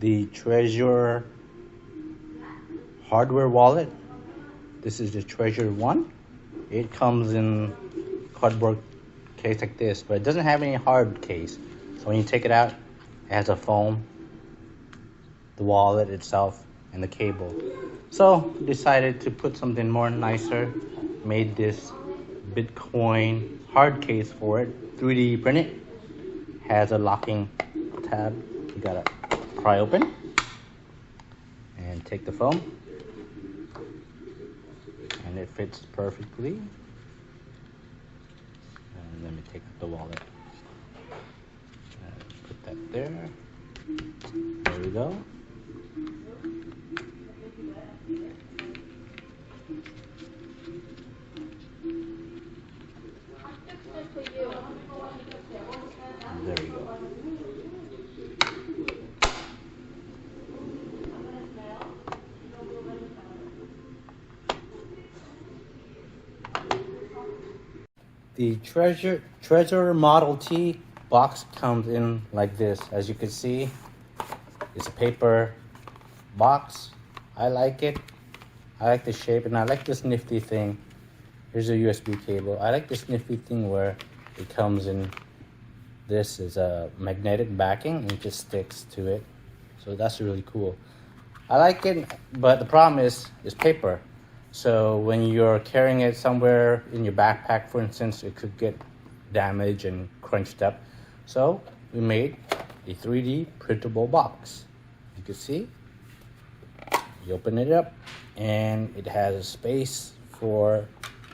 the Trezor hardware wallet. This is the Trezor one. It comes in cardboard case like this, but it doesn't have any hard case. So when you take it out, it has a foam, the wallet itself, and the cable. So decided to put something more nicer. Made this Bitcoin hard case for it, 3D printed. Has a locking tab. You gotta pry open and take the foam, and it fits perfectly. And let me take out the wallet. Put that there. There we go. There we go. The Trezor Model T box comes in like this. As you can see, it's a paper box. I like it. I like the shape, and I like this nifty thing. Here's a USB cable. I like this nifty thing where it comes in. This is a magnetic backing and it just sticks to it. So that's really cool. I like it, but the problem is it's paper. So when you're carrying it somewhere in your backpack, for instance, it could get damaged and crunched up. So we made a 3D printable box. You can see, you open it up and it has a space for,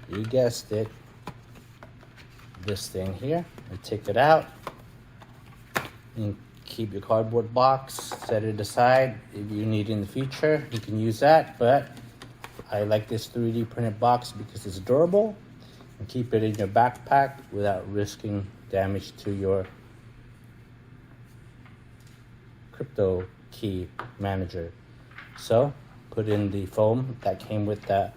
you guessed it, this thing here. I take it out and keep your cardboard box, set it aside. If you need it in the future, you can use that, but I like this 3D printed box because it's durable, and keep it in your backpack without risking damage to your crypto key manager. So put in the foam that came with the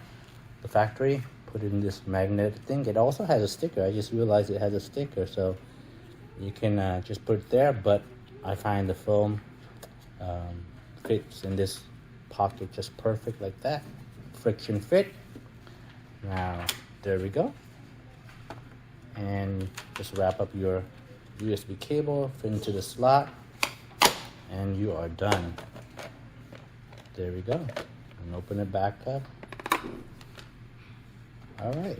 factory, put in this magnetic thing. It also has a sticker. I just realized it has a sticker, so you can just put it there, but I find the foam fits in this pocket just perfect like that. Friction fit. Now there we go, and just wrap up your USB cable, fit into the slot, and you are done. There we go, and open it back up. All right.